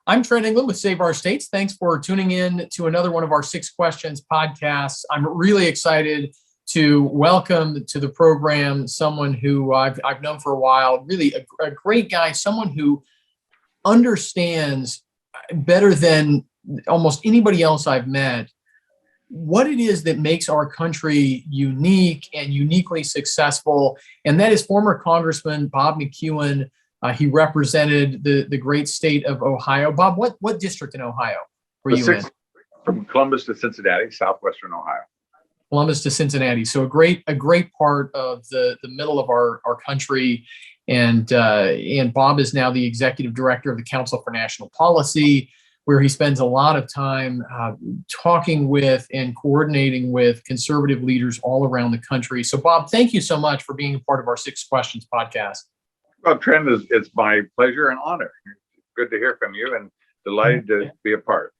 I'm Trent England with Save Our States. Thanks for tuning in to another one of our Six Questions podcasts. I'm really excited to welcome to the program someone who I've known for a while, really a great guy, someone who understands better than almost anybody else I've met what it is that makes our country unique and uniquely successful. And that is former Congressman Bob McEwen. He represented the great state of Ohio. Bob, what district in Ohio were you in? From Columbus to Cincinnati, southwestern Ohio. Columbus to Cincinnati. So a great part of the middle of our country. And Bob is now the executive director of the Council for National Policy, where he spends a lot of time talking with and coordinating with conservative leaders all around the country. So Bob, thank you so much for being a part of our Six Questions podcast. Well, Trent, it's my pleasure and honor. Good to hear from you and delighted to be a part.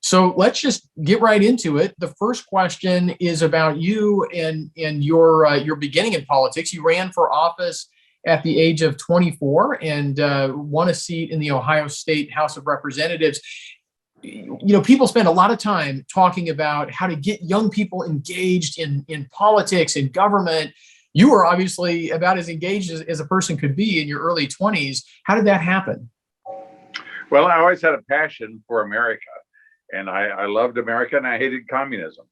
So let's just get right into it. The first question is about you and your beginning in politics. You ran for office at the age of 24 and won a seat in the Ohio State House of Representatives. You know, people spend a lot of time talking about how to get young people engaged in politics and government. You were obviously about as engaged as a person could be in your early 20s. How did that happen? Well, I always had a passion for America, and I loved America, and I hated communism.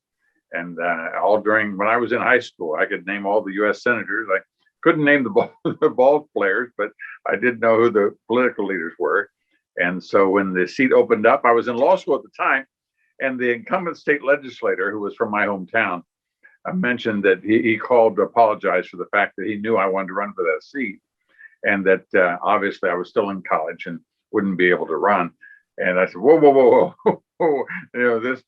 And all during when I was in high school, I could name all the U.S. senators. I couldn't name the ball players, but I did know who the political leaders were. And so when the seat opened up, I was in law school at the time, and the incumbent state legislator, who was from my hometown, mentioned that he called to apologize for the fact that he knew I wanted to run for that seat, and that obviously I was still in college and wouldn't be able to run. And I said, whoa, you know, this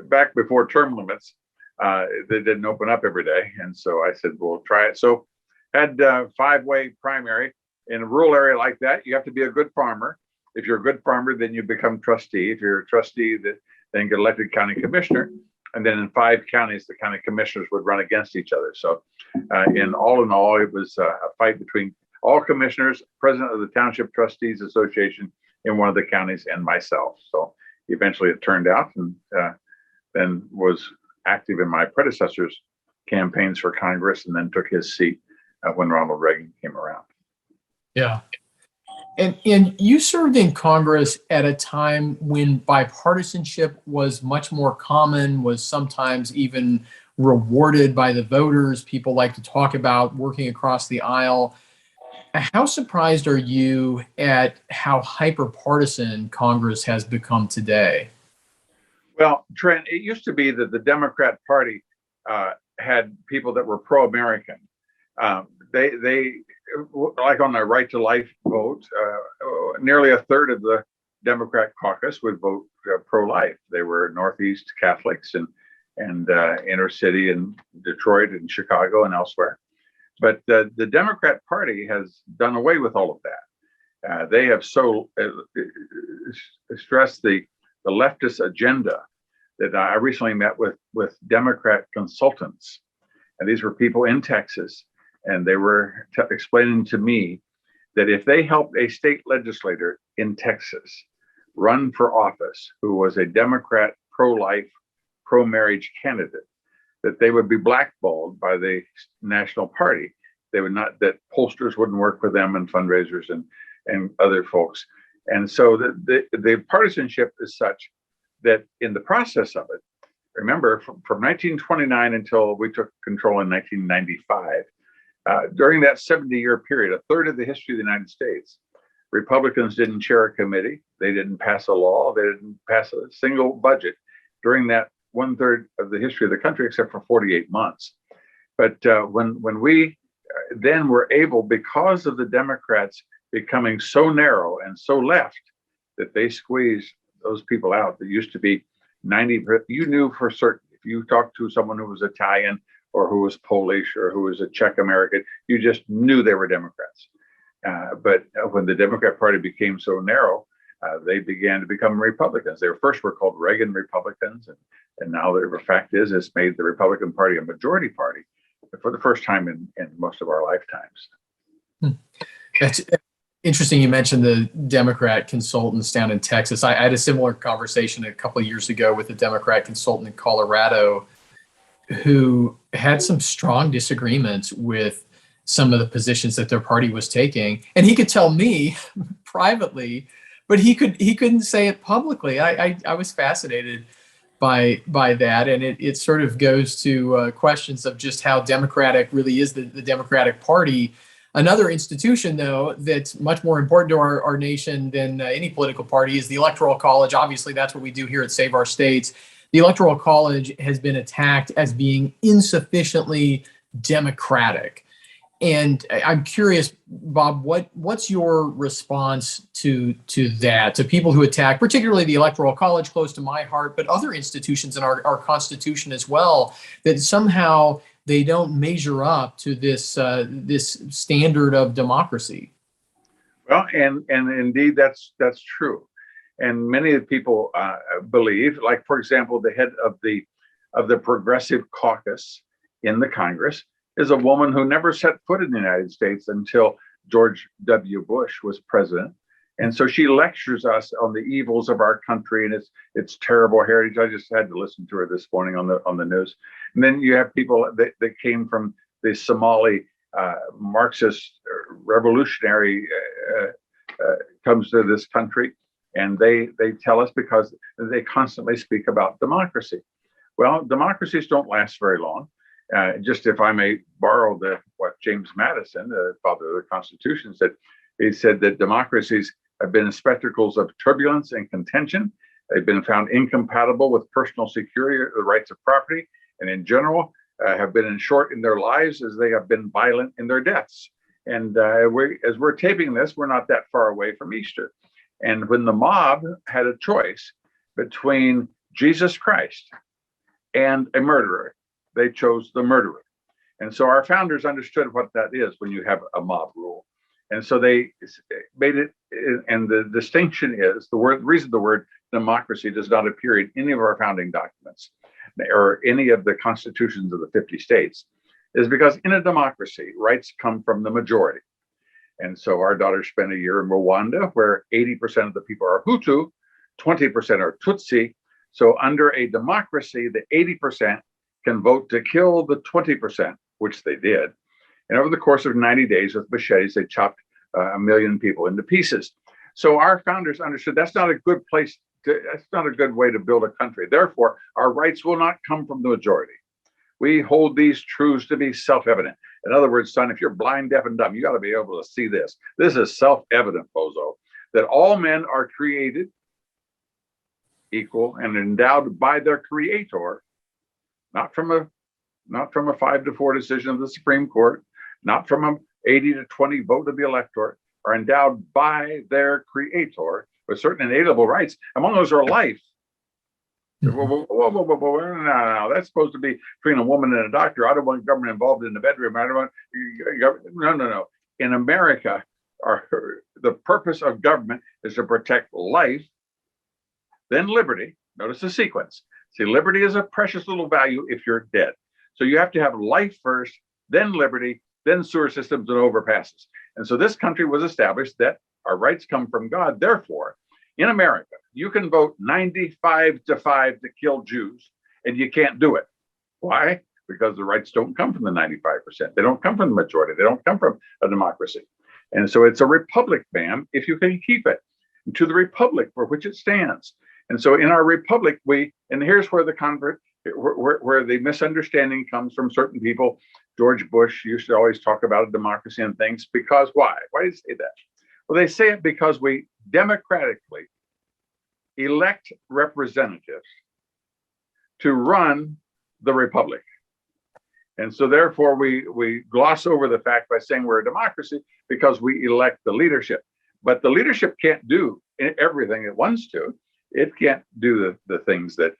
back before term limits, they didn't open up every day. And so I said, well, try it. So had five-way primary. In a rural area like that, you have to be a good farmer. If you're a good farmer, then you become trustee. If you're a trustee, then get elected county commissioner. And then in 5 counties, the county commissioners would run against each other. So in all, it was a fight between all commissioners, president of the Township Trustees Association in one of the counties, and myself. So eventually it turned out, and then was active in my predecessor's campaigns for Congress, and then took his seat when Ronald Reagan came around. Yeah. And you served in Congress at a time when bipartisanship was much more common, was sometimes even rewarded by the voters. People like to talk about working across the aisle. How surprised are you at how hyperpartisan Congress has become today? Well, Trent, it used to be that the Democrat Party had people that were pro-American. They like on the right to life vote, nearly a third of the Democrat caucus would vote pro-life. They were Northeast Catholics and inner city in Detroit and Chicago and elsewhere. But the Democrat Party has done away with all of that. They have so stressed the leftist agenda that I recently met with Democrat consultants. And these were people in Texas. And they were explaining to me that if they helped a state legislator in Texas run for office who was a Democrat pro-life, pro-marriage candidate, that they would be blackballed by the national party. They would not, that pollsters wouldn't work with them and fundraisers and other folks. And so the partisanship is such that in the process of it, remember from 1929 until we took control in 1995, during that 70-year period, a third of the history of the United States, Republicans didn't chair a committee. They didn't pass a law. They didn't pass a single budget during that 1/3 of the history of the country, except for 48 months. But when we then were able, because of the Democrats becoming so narrow and so left, that they squeezed those people out that used to be 90, you knew for certain, if you talked to someone who was Italian or who was Polish or who was a Czech American, you just knew they were Democrats. But when the Democrat Party became so narrow, they began to become Republicans. They first were called Reagan Republicans, and now the fact is it's made the Republican Party a majority party for the first time in most of our lifetimes. Interesting you mentioned the Democrat consultants down in Texas. I had a similar conversation a couple of years ago with a Democrat consultant in Colorado who had some strong disagreements with some of the positions that their party was taking. And he could tell me privately, but he couldn't say it publicly. I was fascinated by that, and it sort of goes to questions of just how democratic really is the Democratic Party. Another institution, though, that's much more important to our nation than any political party is the Electoral College. Obviously, that's what we do here at Save Our States. The Electoral College has been attacked as being insufficiently democratic. And I'm curious, Bob, what's your response to that, to people who attack, particularly the Electoral College, close to my heart, but other institutions in our Constitution as well, that somehow they don't measure up to this standard of democracy? Well, and indeed that's true, and many of the people believe, like for example, the head of the Progressive Caucus in the Congress is a woman who never set foot in the United States until George W. Bush was president. And so she lectures us on the evils of our country and its terrible heritage. I just had to listen to her this morning on the news. And then you have people that came from the Somali Marxist revolutionary comes to this country, and they tell us because they constantly speak about democracy. Well, democracies don't last very long. Just if I may borrow what James Madison, the father of the Constitution, said, he said that democracies have been spectacles of turbulence and contention. They've been found incompatible with personal security or the rights of property, and in general have been short in their lives as they have been violent in their deaths. And as we're taping this, we're not that far away from Easter. And when the mob had a choice between Jesus Christ and a murderer, they chose the murderer. And so our founders understood what that is when you have a mob rule. And so they made it, and the distinction is the reason the word democracy does not appear in any of our founding documents or any of the constitutions of the 50 states is because in a democracy, rights come from the majority. And so our daughter spent a year in Rwanda where 80% of the people are Hutu, 20% are Tutsi. So under a democracy, the 80% can vote to kill the 20%, which they did. And over the course of 90 days with machetes, they chopped 1 million people into pieces. So our founders understood that's not a good place that's not a good way to build a country. Therefore, our rights will not come from the majority. We hold these truths to be self-evident. In other words, son, if you're blind, deaf, and dumb, you got to be able to see this. This is self-evident, bozo, that all men are created equal and endowed by their creator, not from a 5-4 decision of the Supreme Court, not from an 80-20 vote of the electorate, are endowed by their creator with certain inalienable rights. Among those are life. No, that's supposed to be between a woman and a doctor. I don't want government involved in the bedroom. I don't want no. In America, the purpose of government is to protect life, then liberty. Notice the sequence. See, liberty is a precious little value if you're dead. So you have to have life first, then liberty, then sewer systems and overpasses. And so this country was established that our rights come from God. Therefore, in America, you can vote 95-5 to kill Jews, and you can't do it. Why? Because the rights don't come from the 95%. They don't come from the majority. They don't come from a democracy. And so it's a republic, ma'am, if you can keep it, and to the republic for which it stands. And so in our republic, and here's where where the misunderstanding comes from certain people. George Bush used to always talk about a democracy and things because why? Why do they say that? Well, they say it because we democratically elect representatives to run the republic. And so therefore we gloss over the fact by saying we're a democracy because we elect the leadership. But the leadership can't do everything it wants to. It can't do the things that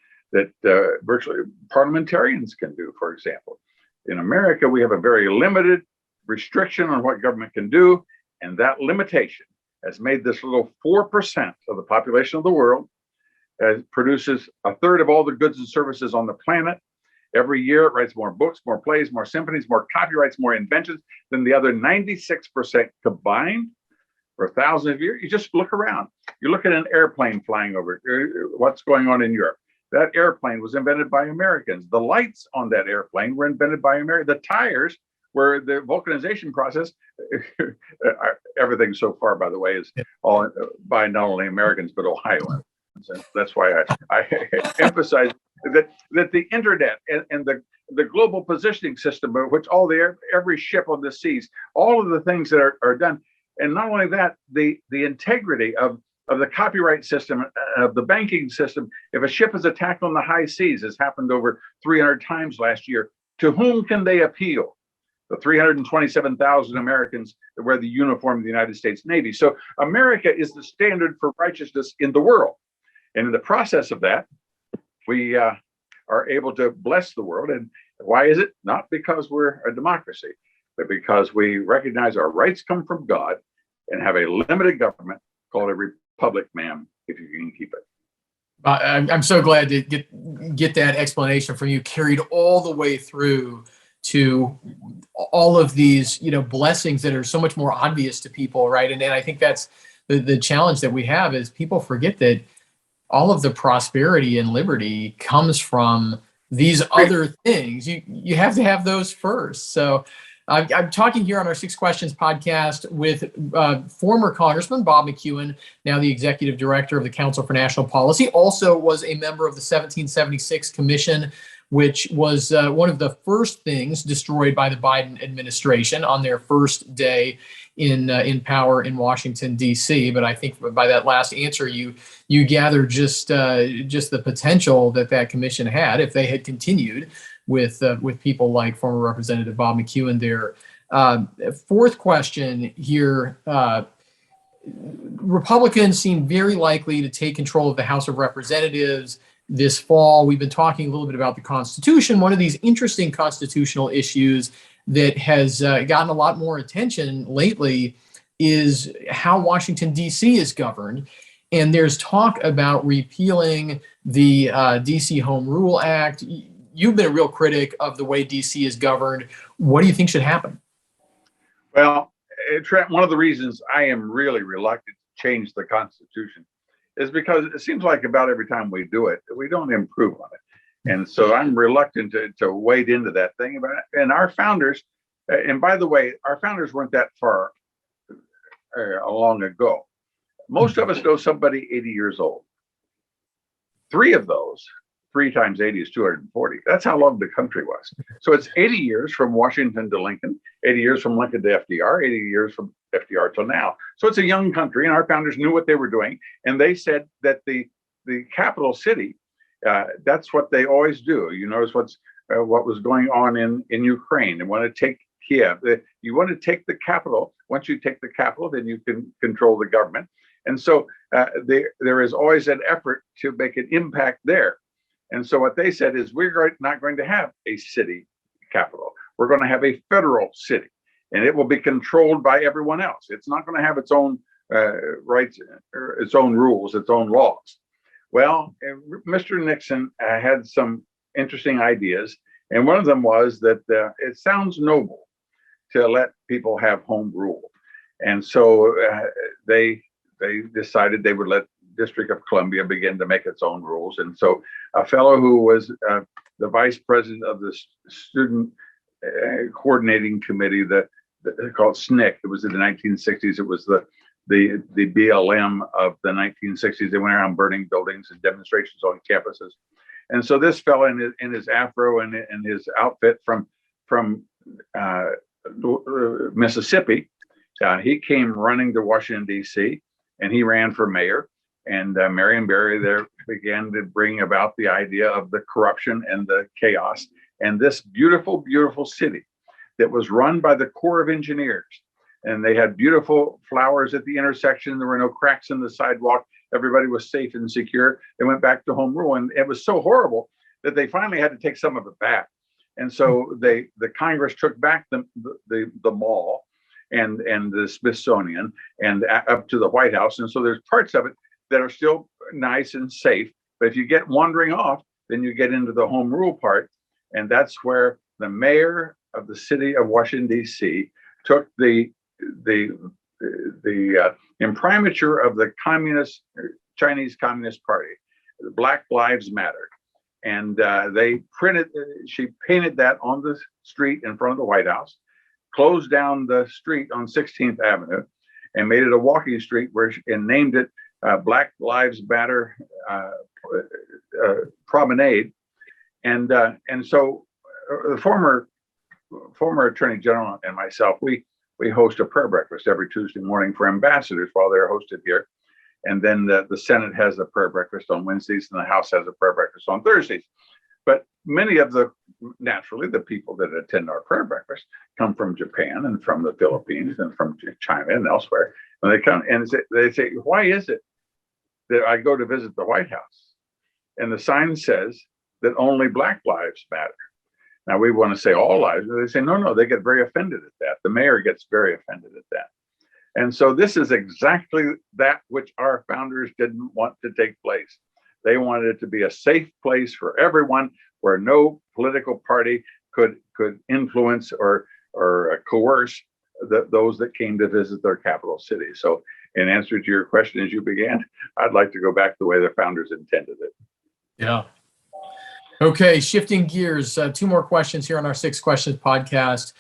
virtually parliamentarians can do, for example. In America, we have a very limited restriction on what government can do, and that limitation has made this little 4% of the population of the world, produces a third of all the goods and services on the planet. Every year, it writes more books, more plays, more symphonies, more copyrights, more inventions than the other 96% combined. for thousands of years. You just look around. You look at an airplane flying over, what's going on in Europe. That airplane was invented by Americans. The lights on that airplane were invented by Americans. The tires were the vulcanization process. Everything so far, by the way, is all by not only Americans, but Ohioans. And that's why I emphasize that the internet and the global positioning system, which every ship on the seas, all of the things that are done. And not only that, the integrity of the copyright system, of the banking system. If a ship is attacked on the high seas, as happened over 300 times last year, to whom can they appeal? The 327,000 Americans that wear the uniform of the United States Navy. So America is the standard for righteousness in the world. And in the process of that, we are able to bless the world. And why is it? Not because we're a democracy, but because we recognize our rights come from God and have a limited government called a republic, ma'am, if you can keep it. I'm so glad to get that explanation from you, carried all the way through to all of these, blessings that are so much more obvious to people, right? And I think that's the challenge that we have is people forget that all of the prosperity and liberty comes from these other things. You have to have those first. So I'm talking here on our Six Questions podcast with former Congressman Bob McEwen, now the executive director of the Council for National Policy, also was a member of the 1776 Commission, which was one of the first things destroyed by the Biden administration on their first day in power in Washington, D.C. But I think by that last answer, you gather just the potential that commission had if they had continued with people like former Representative Bob McEwen there. Fourth question here. Republicans seem very likely to take control of the House of Representatives this fall. We've been talking a little bit about the Constitution. One of these interesting constitutional issues that has gotten a lot more attention lately is how Washington, D.C. is governed. And there's talk about repealing the D.C. Home Rule Act. You've been a real critic of the way D.C. is governed. What do you think should happen? Well, Trent, one of the reasons I am really reluctant to change the Constitution is because it seems like about every time we do it, we don't improve on it. And so I'm reluctant to wade into that thing. And our founders, and by the way, our founders weren't that far long ago. Most of us know somebody 80 years old. Three of those, 3 times 80 is 240. That's how long the country was. So it's 80 years from Washington to Lincoln, 80 years from Lincoln to FDR, 80 years from FDR till now. So it's a young country, and our founders knew what they were doing. And they said that the capital city, that's what they always do. You notice what was going on in Ukraine. They want to take Kiev. You want to take the capital. Once you take the capital, then you can control the government. And so there is always an effort to make an impact there. And so what they said is we're not going to have a city capital. We're going to have a federal city, and it will be controlled by everyone else. It's not going to have its own rights, or its own rules, its own laws. Well, Mr. Nixon had some interesting ideas, and one of them was that it sounds noble to let people have home rule. And so they decided they would let District of Columbia begin to make its own rules. And so a fellow who was the vice president of the student coordinating committee called SNCC, it was in the 1960s. It was the BLM of the 1960s. They went around burning buildings and demonstrations on campuses. And so this fellow in his afro and his outfit from Mississippi, he came running to Washington, D.C., and he ran for mayor. And Marion Barry there began to bring about the idea of the corruption and the chaos. And this beautiful, beautiful city that was run by the Corps of Engineers. And they had beautiful flowers at the intersection. There were no cracks in the sidewalk. Everybody was safe and secure. They went back to home rule. And it was so horrible that they finally had to take some of it back. And so the Congress took back the mall and the Smithsonian and up to the White House. And so there's parts of it that are still nice and safe. But if you get wandering off, then you get into the home rule part. And that's where the mayor of the city of Washington, D.C. took the the imprimatur of the Chinese Communist Party, Black Lives Matter. And she painted that on the street in front of the White House, closed down the street on 16th Avenue, and made it a walking street and named it Black Lives Matter Promenade. And so the former Attorney General and myself, we host a prayer breakfast every Tuesday morning for ambassadors while they're hosted here. And then the Senate has a prayer breakfast on Wednesdays, and the House has a prayer breakfast on Thursdays. But many of naturally, the people that attend our prayer breakfast come from Japan and from the Philippines and from China and elsewhere. And they come and they say, why is it that I go to visit the White House and the sign says that only Black lives matter? Now, we want to say all lives. They say, no, they get very offended at that. The mayor gets very offended at that. And so this is exactly that which our founders didn't want to take place. They wanted it to be a safe place for everyone, where no political party could influence or coerce those that came to visit their capital city. So in answer to your question as you began, I'd like to go back the way the founders intended it. Yeah. Okay, shifting gears, 2 more questions here on our 6 Questions podcast.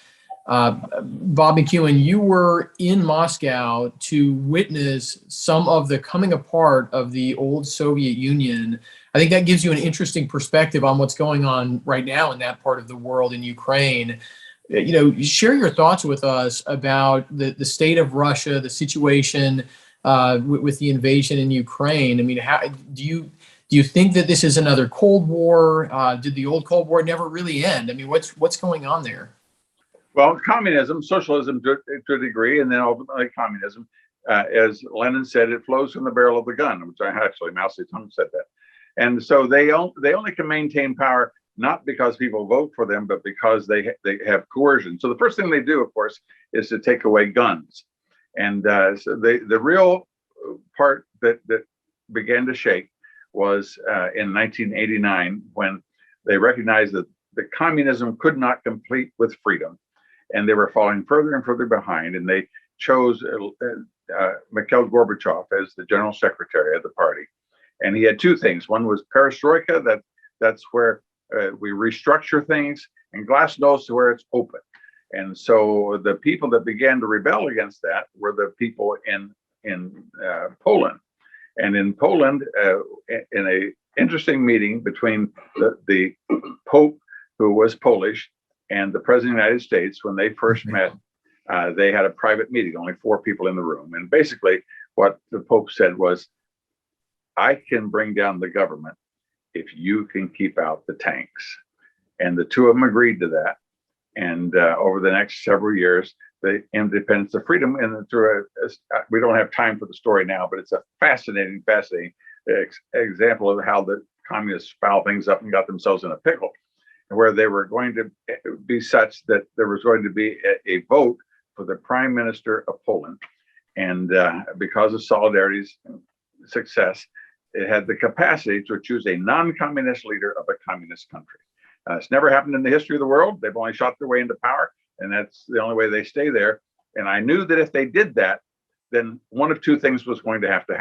Bob McEwen, you were in Moscow to witness some of the coming apart of the old Soviet Union. I think that gives you an interesting perspective on what's going on right now in that part of the world, in Ukraine. Share your thoughts with us about the state of Russia, the situation with the invasion in Ukraine. I mean, how do you think that this is another Cold War? Did the old Cold War never really end? I mean, what's going on there? Well, communism, socialism to a degree, and then ultimately communism, as Lenin said, it flows from the barrel of the gun, which Mao Zedong said that. And so they only can maintain power not because people vote for them, but because they have coercion. So the first thing they do, of course, is to take away guns. And so the real part that began to shake was in 1989, when they recognized that the communism could not compete with freedom, and they were falling further and further behind. And they chose Mikhail Gorbachev as the general secretary of the party. And he had 2 things. One was perestroika, that's where we restructure things, and glasnost, where it's open. And so the people that began to rebel against that were the people in Poland. And in Poland, in a interesting meeting between the Pope, who was Polish, and the President of the United States, when they first met, they had a private meeting, only 4 people in the room. And basically what the Pope said was, I can bring down the government if you can keep out the tanks. And the 2 of them agreed to that. And over the next several years, the independence of freedom, and through we don't have time for the story now, but it's a fascinating example of how the communists fouled things up and got themselves in a pickle, where they were going to be such that there was going to be a vote for the prime minister of Poland. And because of Solidarity's success, it had the capacity to choose a non-communist leader of a communist country. It's never happened in the history of the world. They've only shot their way into power, and that's the only way they stay there. And I knew that if they did that, then one of 2 things was going to happen.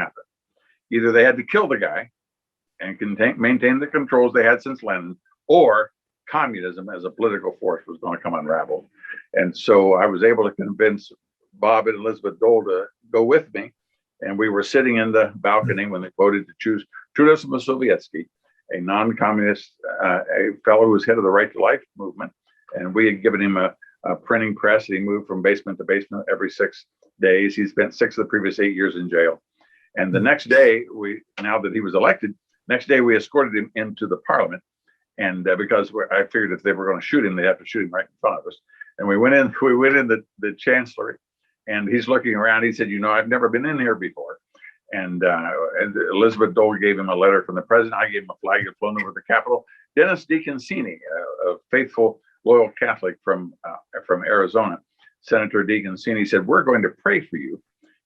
Either they had to kill the guy and maintain the controls they had since Lenin, or communism as a political force was going to come unraveled. And so I was able to convince Bob and Elizabeth Dole to go with me. And we were sitting in the balcony when they voted to choose Trudeau Sovietsky, a non-communist, a fellow who was head of the Right to Life movement. And we had given him a printing press, and he moved from basement to basement every 6 days. He spent 6 of the previous 8 years in jail. And the next day, now that he was elected, next day we escorted him into the parliament. And because I figured if they were going to shoot him, they'd have to shoot him right in front of us. And we went in the chancellery, and he's looking around. He said, I've never been in here before. And Elizabeth Dole gave him a letter from the president. I gave him a flag that flown over the Capitol. Dennis DeConcini, a faithful, loyal Catholic from Arizona, Senator DeConcini, said, we're going to pray for you.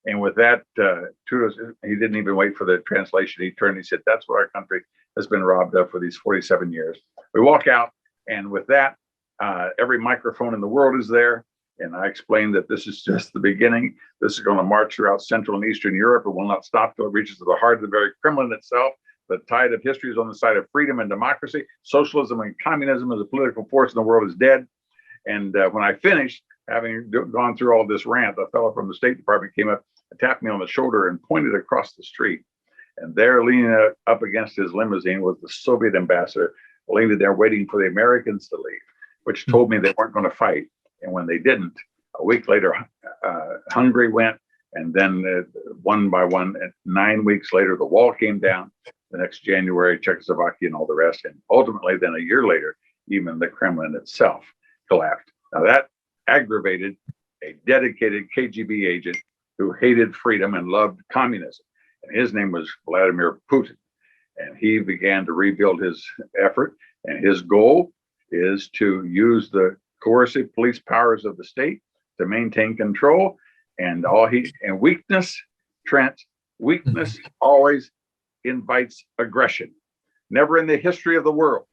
And with that, he didn't even wait for the translation. He turned, he said, that's what our country has been robbed of for these 47 years. We walk out, and with that, every microphone in the world is there. And I explained that this is just the beginning. This is going to march throughout Central and Eastern Europe. It will not stop till it reaches to the heart of the very Kremlin itself. The tide of history is on the side of freedom and democracy. Socialism and communism as a political force in the world is dead. And when I finished, having gone through all this rant, a fellow from the State Department came up and tapped me on the shoulder and pointed across the street. And there, leaning up against his limousine, was the Soviet ambassador, leaning there waiting for the Americans to leave, which told me they weren't going to fight. And when they didn't, a week later, Hungary went, and then one by one, and 9 weeks later, the wall came down. The next January, Czechoslovakia and all the rest. And ultimately, then a year later, even the Kremlin itself collapsed. Now that aggravated a dedicated KGB agent who hated freedom and loved communism. And his name was Vladimir Putin. And he began to rebuild his effort. And his goal is to use the coercive police powers of the state to maintain control. And weakness, Trent, weakness always invites aggression. Never in the history of the world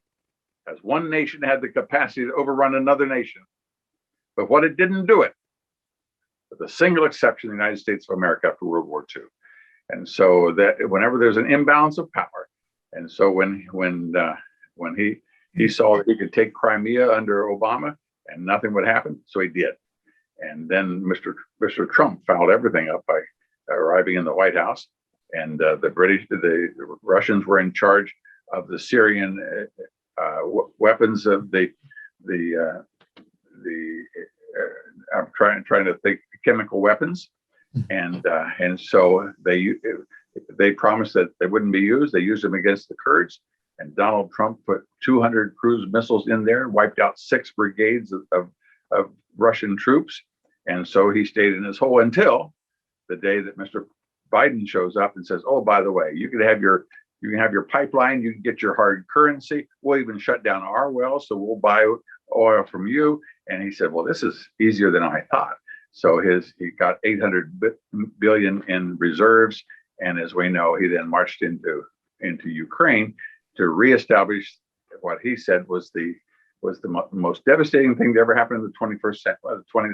has one nation had the capacity to overrun another nation. But what it didn't do it, with a single exception, the United States of America after World War II. And so that whenever there's an imbalance of power, and so when he saw that he could take Crimea under Obama and nothing would happen, so he did. And then Mr. Trump fouled everything up by arriving in the White House, and the Russians were in charge of the Syrian weapons of I'm trying to think chemical weapons, and so they promised that they wouldn't be used. They used them against the Kurds, and Donald Trump put 200 cruise missiles in there, wiped out 6 brigades of Russian troops, and so he stayed in his hole until the day that Mr. Biden shows up and says, "Oh, by the way, you can have your pipeline, you can get your hard currency. We'll even shut down our wells, so we'll buy oil from you." And he said, "Well, this is easier than I thought." So he got 800 billion in reserves, and as we know, he then marched into Ukraine to reestablish what he said was the most devastating thing that ever happened in the 20th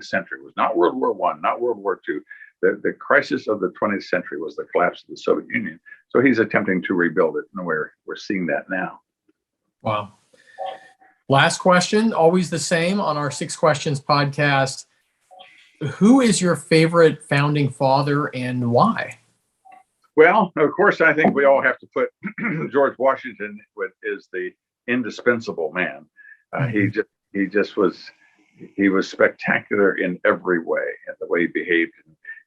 century. It was not World War I, not World War II. The crisis of the 20th century was the collapse of the Soviet Union. So he's attempting to rebuild it, and we're seeing that now. Wow. Last question, always the same on our 6 Questions podcast. Who is your favorite founding father and why? Well, of course, I think we all have to put George Washington is the indispensable man. He was spectacular in every way, and the way he behaved,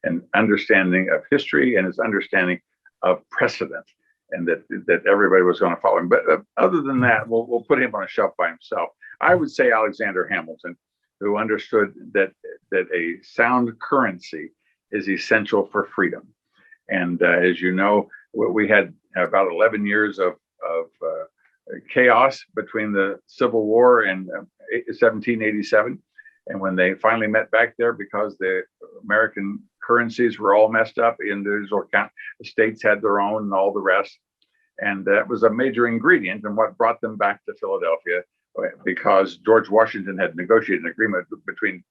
and understanding of history, and his understanding of precedent, and that everybody was going to follow him. But other than that, we'll put him on a shelf by himself. I would say Alexander Hamilton, who understood that a sound currency is essential for freedom. And as you know, we had about 11 years of chaos between the Civil War and 1787. And when they finally met back there, because the American currencies were all messed up, individual states had their own and all the rest. And that was a major ingredient in what brought them back to Philadelphia, because George Washington had negotiated an agreement between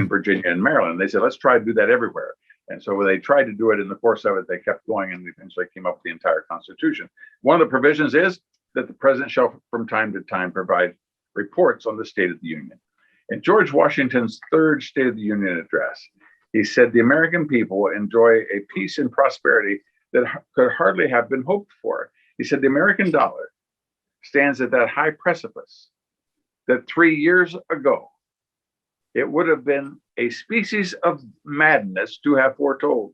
Virginia and Maryland. They said, let's try to do that everywhere. And so when they tried to do it, in the course of it, they kept going and eventually came up with the entire Constitution. One of the provisions is that the president shall from time to time provide reports on the State of the Union. In George Washington's 3rd State of the Union address, he said, the American people enjoy a peace and prosperity that could hardly have been hoped for. He said, the American dollar stands at that high precipice that 3 years ago, it would have been a species of madness to have foretold.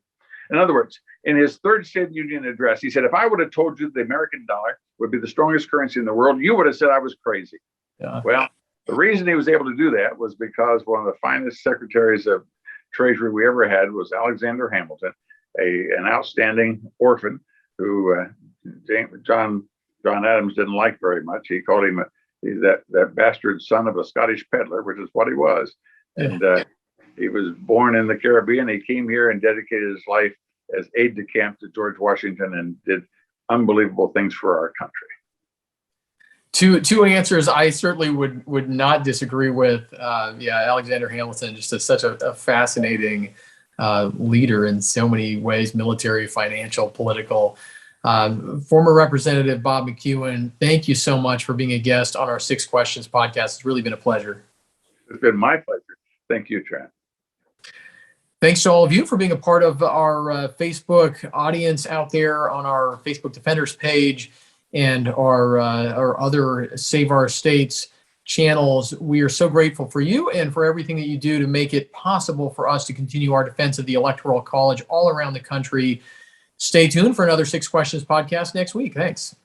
In other words, in his 3rd State of the Union address, he said, if I would have told you the American dollar would be the strongest currency in the world, you would have said I was crazy. Yeah. Well, the reason he was able to do that was because one of the finest secretaries of Treasury we ever had was Alexander Hamilton, an outstanding orphan who John Adams didn't like very much. He called him that bastard son of a Scottish peddler, which is what he was. And he was born in the Caribbean. He came here and dedicated his life as aide de camp to George Washington and did unbelievable things for our country. Two answers I certainly would not disagree with. Yeah, Alexander Hamilton, just such a fascinating leader in so many ways, military, financial, political. Former Representative Bob McEwen, thank you so much for being a guest on our Six Questions podcast. It's really been a pleasure. It's been my pleasure. Thank you, Trent. Thanks to all of you for being a part of our Facebook audience out there on our Facebook Defenders page and our other Save Our States channels. We are so grateful for you and for everything that you do to make it possible for us to continue our defense of the Electoral College all around the country. Stay tuned for another Six Questions podcast next week. Thanks.